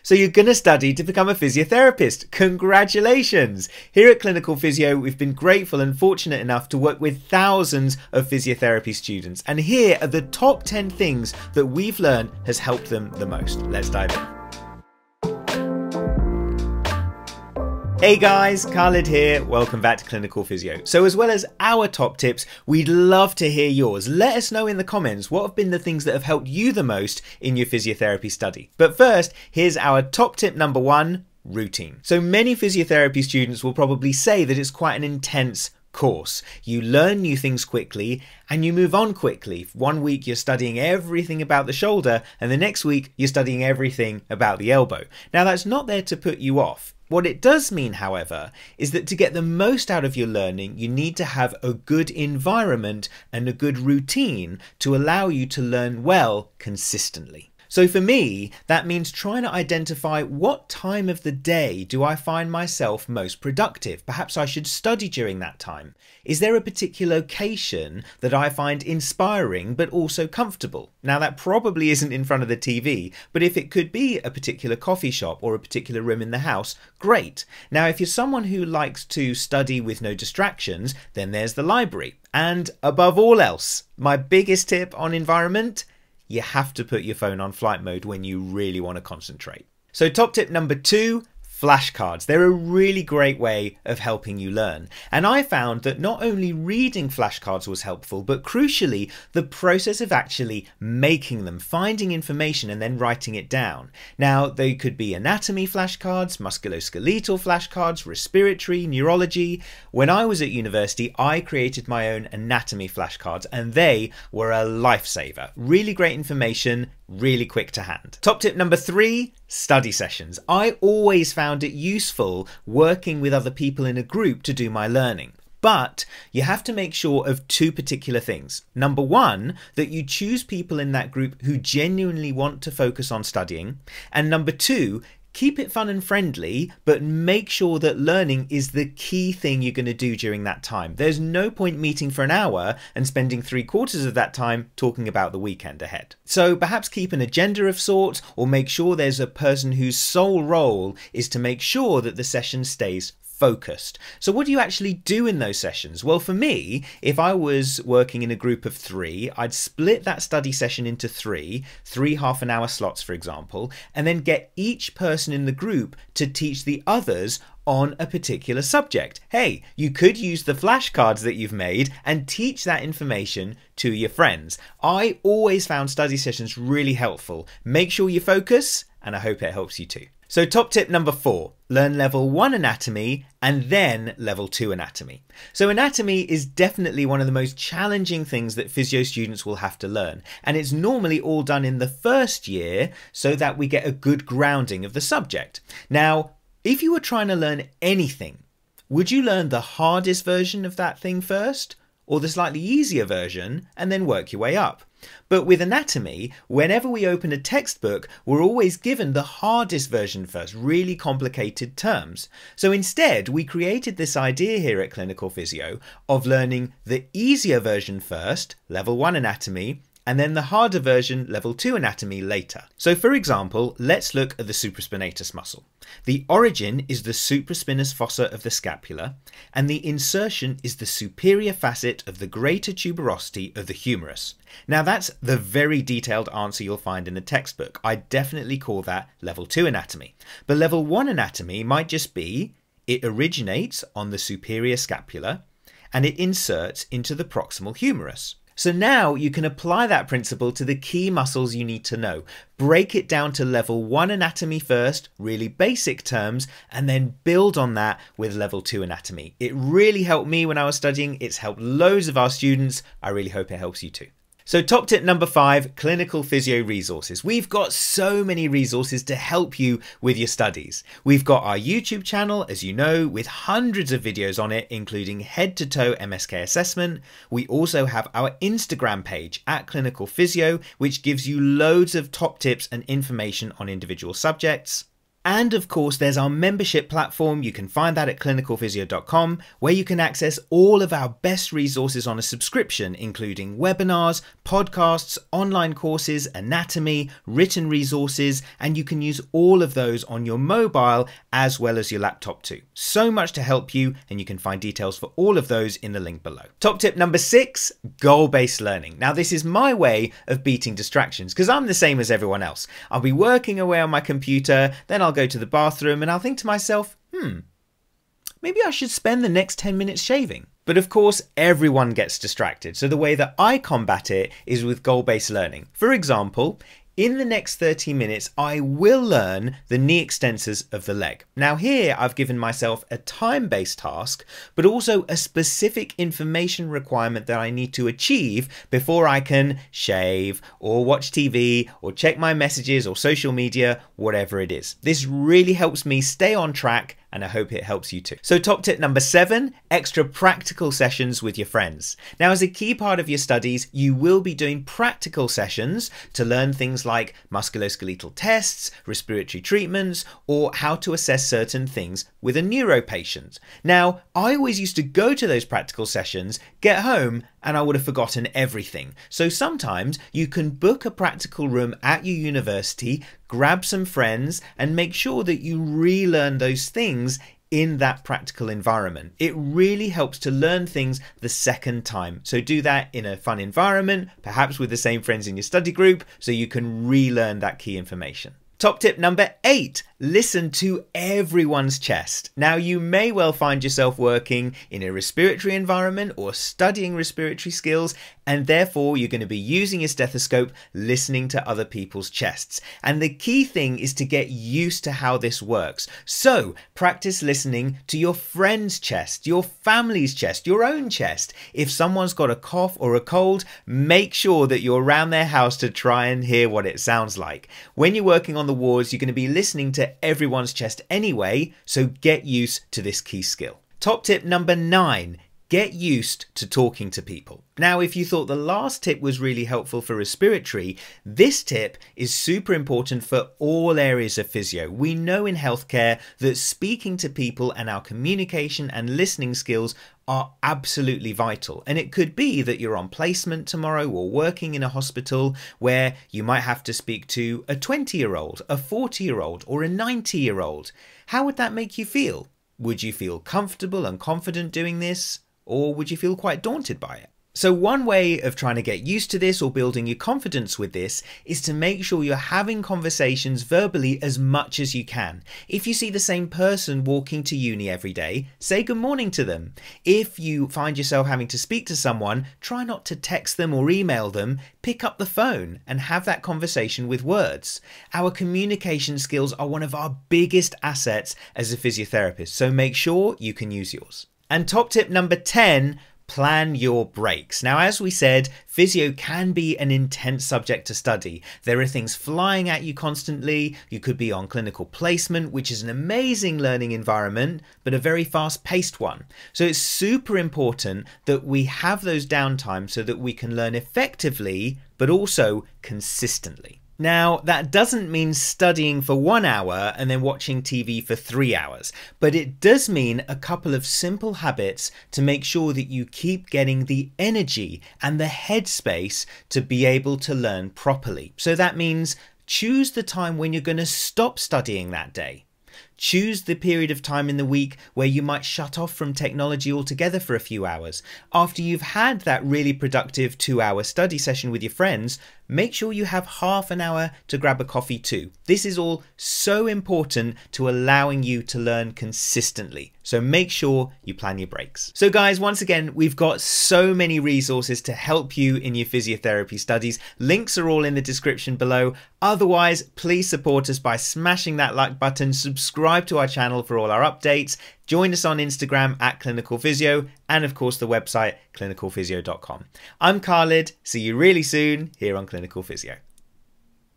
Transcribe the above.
So you're going to study to become a physiotherapist. Congratulations! Here at Clinical Physio, we've been grateful and fortunate enough to work with thousands of physiotherapy students. And here are the top 10 things that we've learned has helped them the most. Let's dive in. Hey guys, Khalid here. Welcome back to Clinical Physio. So as well as our top tips, we'd love to hear yours. Let us know in the comments what have been the things that have helped you the most in your physiotherapy study. But first, here's our top tip number 1, routine. So many physiotherapy students will probably say that it's quite an intense course. You learn new things quickly and you move on quickly. One week you're studying everything about the shoulder and the next week you're studying everything about the elbow. Now that's not there to put you off. What it does mean, however, is that to get the most out of your learning, you need to have a good environment and a good routine to allow you to learn well consistently. So for me, that means trying to identify what time of the day do I find myself most productive. Perhaps I should study during that time. Is there a particular location that I find inspiring but also comfortable? Now that probably isn't in front of the TV, but if it could be a particular coffee shop or a particular room in the house, great. Now if you're someone who likes to study with no distractions, then there's the library. And above all else, my biggest tip on environment, you have to put your phone on flight mode when you really want to concentrate. So top tip number 2, flashcards. They're a really great way of helping you learn. And I found that not only reading flashcards was helpful, but crucially, the process of actually making them, finding information and then writing it down. Now, they could be anatomy flashcards, musculoskeletal flashcards, respiratory, neurology. When I was at university, I created my own anatomy flashcards and they were a lifesaver. Really great information, really quick to hand. Top tip number 3, study sessions. I always found it useful working with other people in a group to do my learning. But you have to make sure of 2 particular things. Number 1, that you choose people in that group who genuinely want to focus on studying. And number 2, keep it fun and friendly, but make sure that learning is the key thing you're going to do during that time. There's no point meeting for an hour and spending 3/4 of that time talking about the weekend ahead. So perhaps keep an agenda of sorts, or make sure there's a person whose sole role is to make sure that the session stays focused. So what do you actually do in those sessions? Well, for me, if I was working in a group of 3, I'd split that study session into 3 half-an-hour slots, for example, and then get each person in the group to teach the others on a particular subject. Hey, you could use the flashcards that you've made and teach that information to your friends. I always found study sessions really helpful. Make sure you focus, and I hope it helps you too. So top tip number 4, learn level 1 anatomy and then level 2 anatomy. So anatomy is definitely one of the most challenging things that physio students will have to learn. And it's normally all done in the first year so that we get a good grounding of the subject. Now, if you were trying to learn anything, would you learn the hardest version of that thing first, or the slightly easier version and then work your way up? But with anatomy, whenever we open a textbook, we're always given the hardest version first, really complicated terms. So instead, we created this idea here at Clinical Physio of learning the easier version first, level 1 anatomy, and then the harder version, level 2 anatomy, later. So for example, let's look at the supraspinatus muscle. The origin is the supraspinous fossa of the scapula, and the insertion is the superior facet of the greater tuberosity of the humerus. Now that's the very detailed answer you'll find in the textbook. I definitely call that level 2 anatomy. But level 1 anatomy might just be, it originates on the superior scapula, and it inserts into the proximal humerus. So now you can apply that principle to the key muscles you need to know. Break it down to level 1 anatomy first, really basic terms, and then build on that with level 2 anatomy. It really helped me when I was studying. It's helped loads of our students. I really hope it helps you too. So top tip number 5, clinical physio resources. We've got so many resources to help you with your studies. We've got our YouTube channel, as you know, with hundreds of videos on it, including head-to-toe MSK assessment. We also have our Instagram page at Clinical Physio, which gives you loads of top tips and information on individual subjects. And of course, there's our membership platform. You can find that at clinicalphysio.com, where you can access all of our best resources on a subscription, including webinars, podcasts, online courses, anatomy, written resources, and you can use all of those on your mobile as well as your laptop too. So much to help you, and you can find details for all of those in the link below. Top tip number 6, goal-based learning. Now, this is my way of beating distractions because I'm the same as everyone else. I'll be working away on my computer, then I'll go to the bathroom and I'll think to myself, maybe I should spend the next 10 minutes shaving. But of course, everyone gets distracted. So the way that I combat it is with goal-based learning. For example, in the next 30 minutes, I will learn the knee extensors of the leg. Now here, I've given myself a time-based task, but also a specific information requirement that I need to achieve before I can shave or watch TV or check my messages or social media, whatever it is. This really helps me stay on track, and I hope it helps you too. So top tip number 7, extra practical sessions with your friends. Now, as a key part of your studies, you will be doing practical sessions to learn things like musculoskeletal tests, respiratory treatments, or how to assess certain things with a neuro patient. Now, I always used to go to those practical sessions, get home, and I would have forgotten everything. So sometimes you can book a practical room at your university, grab some friends, and make sure that you relearn those things in that practical environment. It really helps to learn things the second time. So do that in a fun environment, perhaps with the same friends in your study group, so you can relearn that key information. Top tip number 8, listen to everyone's chest. Now, you may well find yourself working in a respiratory environment or studying respiratory skills, and therefore you're going to be using your stethoscope, listening to other people's chests. And the key thing is to get used to how this works. So practice listening to your friend's chest, your family's chest, your own chest. If someone's got a cough or a cold, make sure that you're around their house to try and hear what it sounds like. When you're working on the wards, you're going to be listening to everyone's chest anyway, so get used to this key skill. Top tip number 9, get used to talking to people. Now, if you thought the last tip was really helpful for respiratory, this tip is super important for all areas of physio. We know in healthcare that speaking to people and our communication and listening skills are absolutely vital. And it could be that you're on placement tomorrow or working in a hospital where you might have to speak to a 20-year-old, a 40-year-old, or a 90-year-old. How would that make you feel? Would you feel comfortable and confident doing this? Or would you feel quite daunted by it? So one way of trying to get used to this or building your confidence with this is to make sure you're having conversations verbally as much as you can. If you see the same person walking to uni every day, say good morning to them. If you find yourself having to speak to someone, try not to text them or email them. Pick up the phone and have that conversation with words. Our communication skills are one of our biggest assets as a physiotherapist, so make sure you can use yours. And top tip number 10, plan your breaks. Now, as we said, physio can be an intense subject to study. There are things flying at you constantly. You could be on clinical placement, which is an amazing learning environment, but a very fast-paced one. So it's super important that we have those downtimes so that we can learn effectively, but also consistently. Now, that doesn't mean studying for 1 hour and then watching TV for 3 hours, but it does mean a couple of simple habits to make sure that you keep getting the energy and the headspace to be able to learn properly. So that means choose the time when you're going to stop studying that day. Choose the period of time in the week where you might shut off from technology altogether for a few hours. After you've had that really productive 2-hour study session with your friends, make sure you have half an hour to grab a coffee too. This is all so important to allowing you to learn consistently. So make sure you plan your breaks. So guys, once again, we've got so many resources to help you in your physiotherapy studies. Links are all in the description below. Otherwise, please support us by smashing that like button, subscribe to our channel for all our updates, join us on Instagram at Clinical Physio, and of course the website clinicalphysio.com. I'm Khalid. See you really soon here on Clinical Physio.